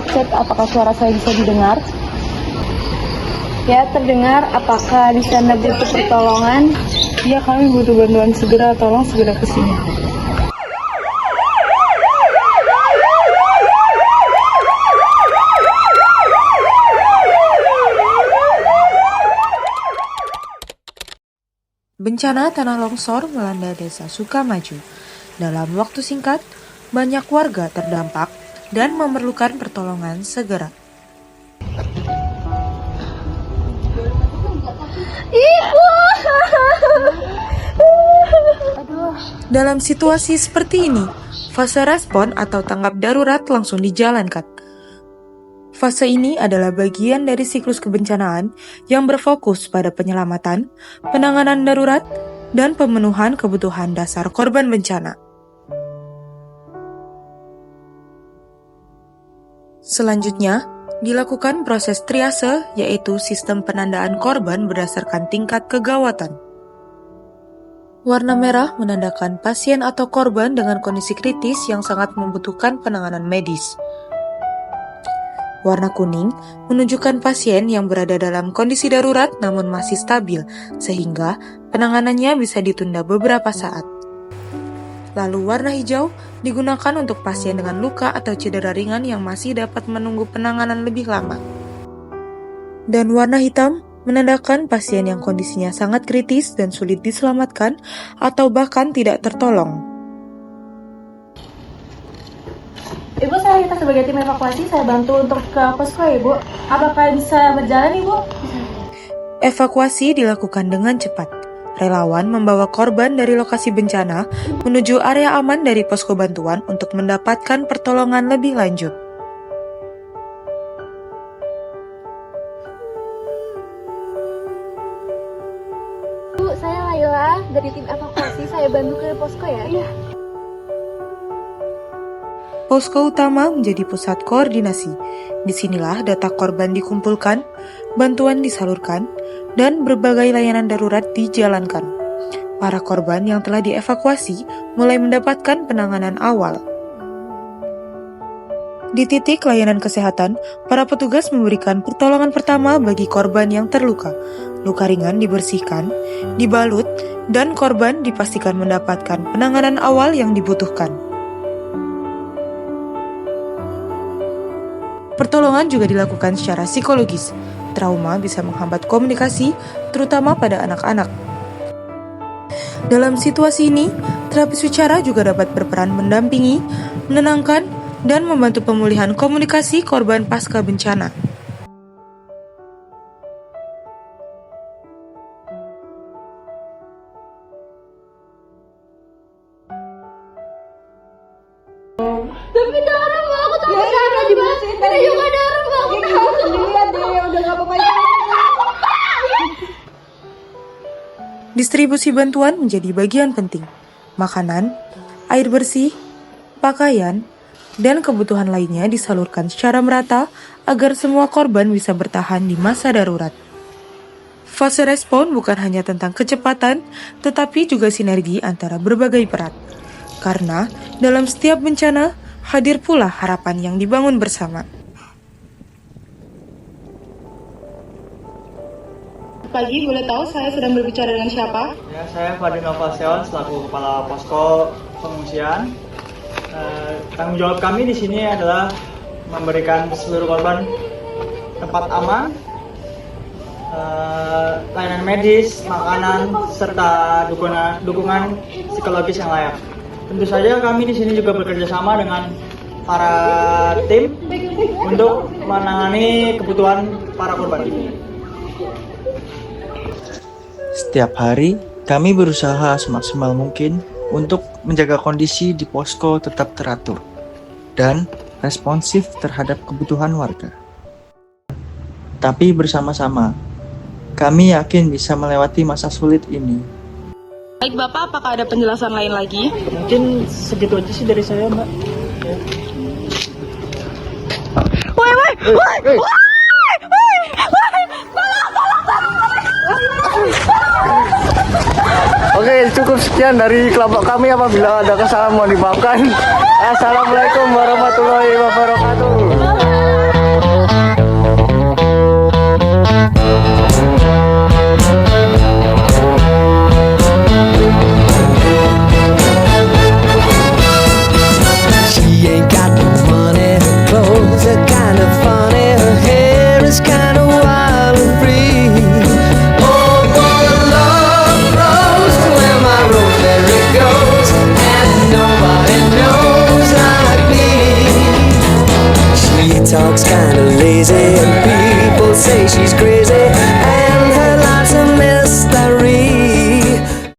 cek apakah suara saya bisa didengar. Ya, terdengar. Apakah di sana butuh pertolongan? Ya, kami butuh bantuan segera. Tolong segera ke sini. Bencana tanah longsor melanda desa Sukamaju. Dalam waktu singkat, banyak warga terdampak dan memerlukan pertolongan segera. Ibu! Dalam situasi seperti ini, fase respon atau tanggap darurat langsung dijalankan. Fase ini adalah bagian dari siklus kebencanaan yang berfokus pada penyelamatan, penanganan darurat, dan pemenuhan kebutuhan dasar korban bencana. Selanjutnya, dilakukan proses triase, yaitu sistem penandaan korban berdasarkan tingkat kegawatan. Warna merah menandakan pasien atau korban dengan kondisi kritis yang sangat membutuhkan penanganan medis. Warna kuning menunjukkan pasien yang berada dalam kondisi darurat namun masih stabil, sehingga penanganannya bisa ditunda beberapa saat. Lalu warna hijau digunakan untuk pasien dengan luka atau cedera ringan yang masih dapat menunggu penanganan lebih lama. Dan warna hitam menandakan pasien yang kondisinya sangat kritis dan sulit diselamatkan atau bahkan tidak tertolong. Ibu, saya minta sebagai tim evakuasi, saya bantu untuk ke posko ya, Ibu. Apakah bisa berjalan, Ibu? Evakuasi dilakukan dengan cepat. Relawan membawa korban dari lokasi bencana menuju area aman dari posko bantuan untuk mendapatkan pertolongan lebih lanjut. Bu, saya Laila dari tim evakuasi. Saya bantu ke posko ya? Iya. Posko utama menjadi pusat koordinasi. Disinilah data korban dikumpulkan, bantuan disalurkan, dan berbagai layanan darurat dijalankan. Para korban yang telah dievakuasi mulai mendapatkan penanganan awal. Di titik layanan kesehatan, para petugas memberikan pertolongan pertama bagi korban yang terluka. Luka ringan dibersihkan, dibalut, dan korban dipastikan mendapatkan penanganan awal yang dibutuhkan. Pertolongan juga dilakukan secara psikologis. Trauma bisa menghambat komunikasi, terutama pada anak-anak. Dalam situasi ini, terapis bicara juga dapat berperan mendampingi, menenangkan, dan membantu pemulihan komunikasi korban pasca bencana. Tapi darah mbak, aku tahu darah di mana? Ada juga darah mbak, aku tahu. Lihat deh, udah gak apa-apa. Distribusi bantuan menjadi bagian penting. Makanan, air bersih, pakaian, dan kebutuhan lainnya disalurkan secara merata agar semua korban bisa bertahan di masa darurat. Fase respon bukan hanya tentang kecepatan, tetapi juga sinergi antara berbagai peran. Karena dalam setiap bencana, hadir pula harapan yang dibangun bersama. Pagi, boleh tahu saya sedang berbicara dengan siapa? Ya, saya Fadil Novasion selaku Kepala Posko Pengungsian. Tanggung jawab kami di sini adalah memberikan seluruh korban tempat aman, layanan medis, makanan, serta dukungan psikologis yang layak. Tentu saja kami di sini juga bekerja sama dengan para tim untuk menangani kebutuhan para korban ini. Setiap hari, kami berusaha semaksimal mungkin untuk menjaga kondisi di posko tetap teratur dan responsif terhadap kebutuhan warga. Tapi bersama-sama, kami yakin bisa melewati masa sulit ini. Baik Bapak, apakah ada penjelasan lain lagi? Mungkin segitu aja sih dari saya, Mbak. Ya. Oke, cukup sekian dari kelompok kami. Apabila ada kesalahan mohon dimaafkan. Assalamualaikum warahmatullahi wabarakatuh.